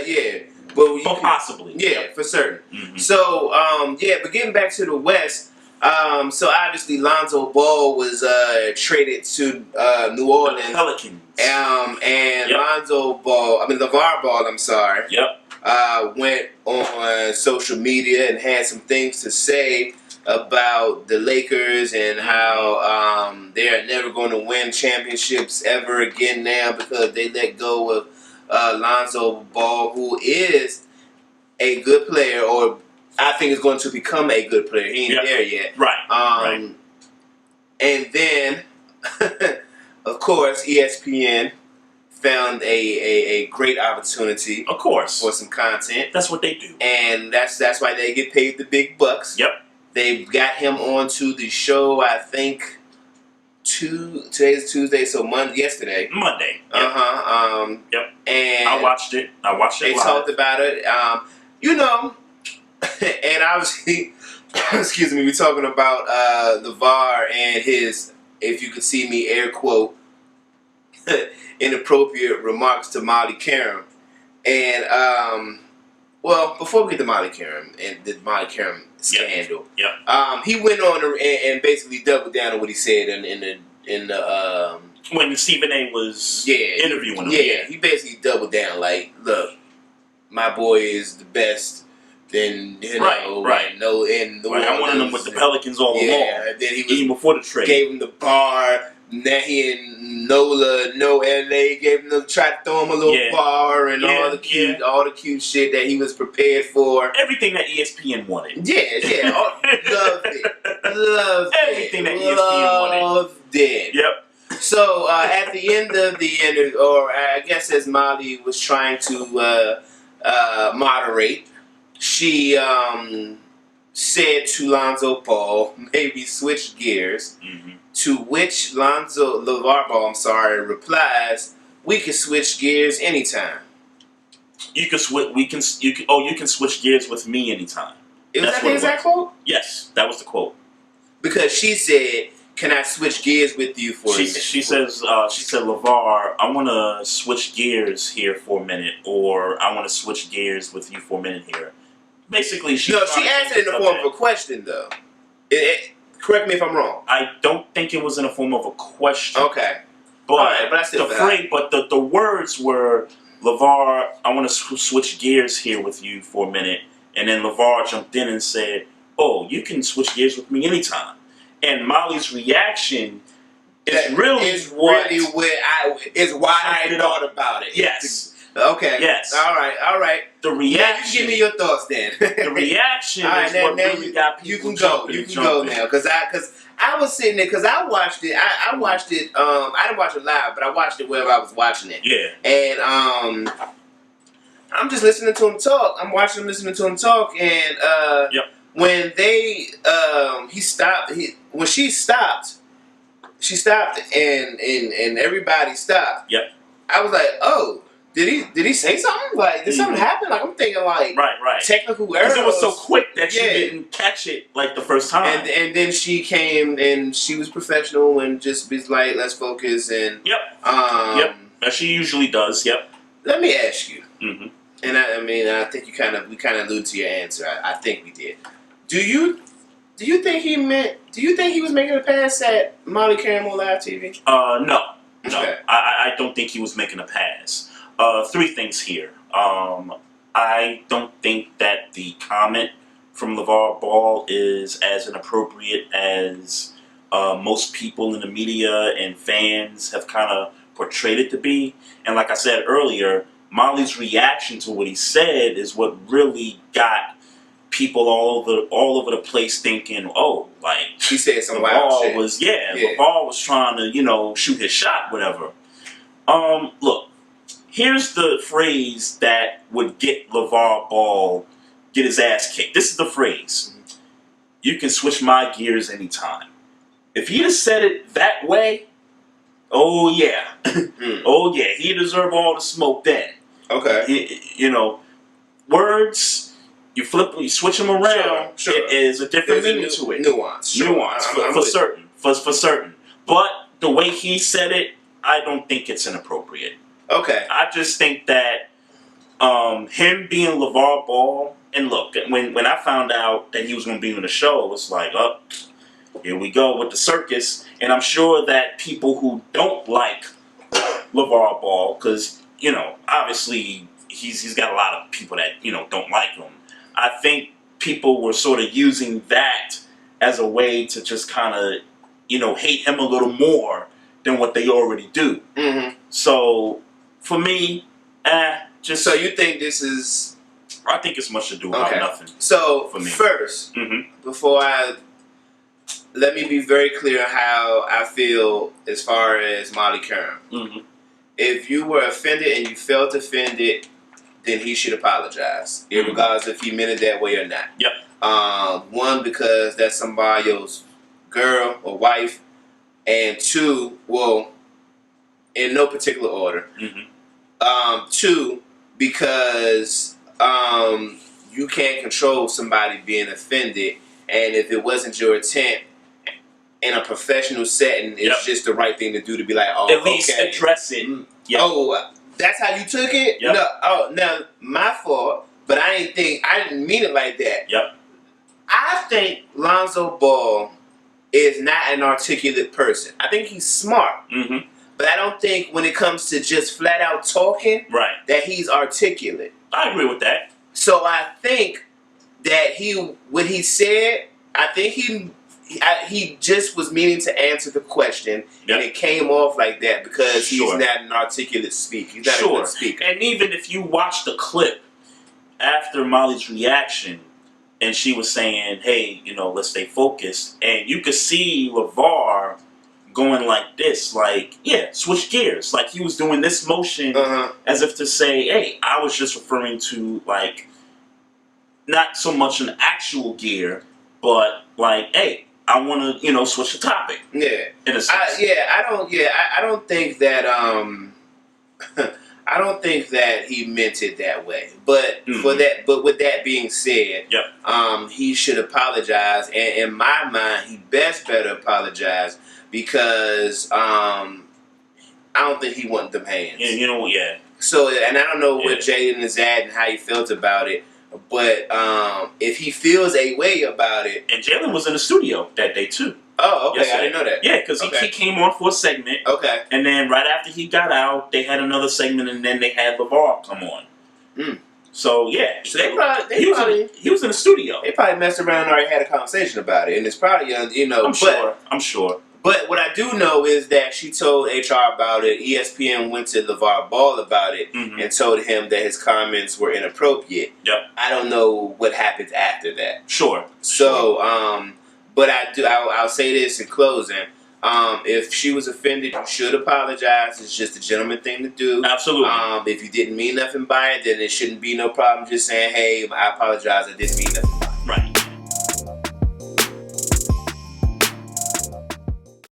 yeah. Well, possibly. Yeah, for certain. Mm-hmm. So, but getting back to the West, so obviously Lonzo Ball was traded to New Orleans. The Pelicans. And LaVar Ball, I'm sorry. Yep. Went on social media and had some things to say about the Lakers and how they are never going to win championships ever again now because they let go of Lonzo Ball, who is a good player, or I think is going to become a good player. He ain't there yet. Right. Right. And then, of course, ESPN found a great opportunity, of course, for some content. That's what they do, and that's why they get paid the big bucks. Yep. They got him onto the show. I think today's Tuesday, so yesterday. Monday. Yep. Yep. And I watched it. They live. Talked about it. And obviously, excuse me, we're talking about LaVar and his, if you could see me, air quote, inappropriate remarks to Molly Qerim. And, well, before we get to Molly Qerim and the Molly Qerim scandal, he went on and basically doubled down on what he said in the when Stephen A. was interviewing him. Yeah, he basically doubled down, like, look, my boy is the best. Then right. No, in the I wanted him with the Pelicans all along. And then he was, even before the trade, gave him the bar. Now he and Nola, LA gave him tried to throw him a little bar and all the cute shit that he was prepared for. Everything that ESPN wanted. Yeah, loved it. Everything that ESPN wanted. Loved it. Yep. So at the end of the interview, or I guess as Molly was trying to moderate, she said to Lonzo Ball, maybe switch gears. Mm-hmm. To which LaVar Ball, replies, "We can switch gears anytime." You can switch. You can switch gears with me anytime. Was that the exact quote? Yes, that was the quote. Because she said, "Can I switch gears with you for a minute?" She said, LaVar, I want to switch gears here for a minute, or I want to switch gears with you for a minute here. Basically, she answered in the form of a question, though. Correct me if I'm wrong. I don't think it was in the form of a question. Okay. But the words were, LaVar, I want to switch gears here with you for a minute. And then LaVar jumped in and said, oh, you can switch gears with me anytime. And Molly's reaction is why I thought about it. Yes. Okay. Yes. All right. The reaction. Now you give me your thoughts then. The reaction is what really got people jumping. You can go now, because I was sitting there because I watched it. I watched it. I didn't watch it live, but I watched it wherever I was watching it. Yeah. And I'm just listening to him talk. I'm watching him, listening to him talk, and when when she stopped, and everybody stopped. Yep. I was like, oh. Did he say something? Like, did something happen? Like, I'm thinking, like, right. technical error. Because it was so quick that you didn't catch it, like, the first time. And then she came, and she was professional and just was like, let's focus. And as she usually does. Yep. Let me ask you. Mm-hmm. And I think we kind of alluded to your answer. I think we did. Do you think he was making a pass at Molly Qerim on live TV? No. Okay. I don't think he was making a pass. Three things here. I don't think that the comment from LaVar Ball is as inappropriate as most people in the media and fans have kind of portrayed it to be. And like I said earlier, Molly's reaction to what he said is what really got people all over the place thinking, oh, like he said some wild shit. LaVar was trying to, shoot his shot, whatever. Look. Here's the phrase that would get LaVar Ball get his ass kicked. This is the phrase. You can switch my gears anytime. If he'd have said it that way, oh yeah. Oh yeah, he deserved all the smoke then. Okay. Words, you switch them around, sure. It is a different meaning to it. Nuance. Sure. Nuance, for certain. But the way he said it, I don't think it's inappropriate. Okay. I just think that Him being LaVar Ball, and look, when I found out that he was going to be on the show, it's like, oh, here we go with the circus. And I'm sure that people who don't like LaVar Ball, because, you know, obviously he's got a lot of people that, you know, don't like him. I think people were sort of using that as a way to just kind of, you know, hate him a little more than what they already do. Mm-hmm. So, for me, just... So you think this is... I think it's much to do about nothing. So, for me. First, before let me be very clear how I feel as far as Molly Qerim. If you were offended and you felt offended, then he should apologize, regardless if he meant it that way or not. Yep. One, because that's somebody's girl or wife, and two, well, in no particular order. Two, because you can't control somebody being offended, and if it wasn't your intent in a professional setting, it's just the right thing to do to be like, oh, at least address it. Yep. Oh, that's how you took it? Yep. No, oh, now my fault, but I didn't mean it like that. Yep. I think Lonzo Ball is not an articulate person. I think he's smart. But I don't think when it comes to just flat out talking, that he's articulate. I agree with that. So I think that what he said, I think he just was meaning to answer the question, and it came off like that because he's not an articulate speaker. He's not a good speaker. And even if you watch the clip after Molly's reaction, and she was saying, hey, you know, let's stay focused, and you could see LaVar going like this, like, yeah, switch gears. Like, he was doing this motion as if to say, hey, I was just referring to, like, not so much an actual gear, but like, hey, I want to, you know, switch the topic. Yeah. In a sense. I don't think that, I don't think that he meant it that way. But but with that being said, he should apologize. And in my mind, he better apologize because I don't think he wanted them hands. Yeah, you know, So, and I don't know where Jaden is at and how he felt about it. But if he feels a way about it, and Jalen was in the studio that day too. Oh, okay, I didn't know that. Yeah, because he came on for a segment. Okay. And then right after he got out, they had another segment, and then they had LaVar come on. So yeah, so he was in the studio. They probably messed around and already had a conversation about it, and it's probably you know. I'm sure. But what I do know is that she told HR about it. ESPN went to LaVar Ball about it and told him that his comments were inappropriate. I don't know what happens after that. So, but I'll say this in closing. If she was offended, you should apologize. It's just a gentleman thing to do. Absolutely. If you didn't mean nothing by it, then it shouldn't be no problem just saying, hey, I apologize, I didn't mean nothing.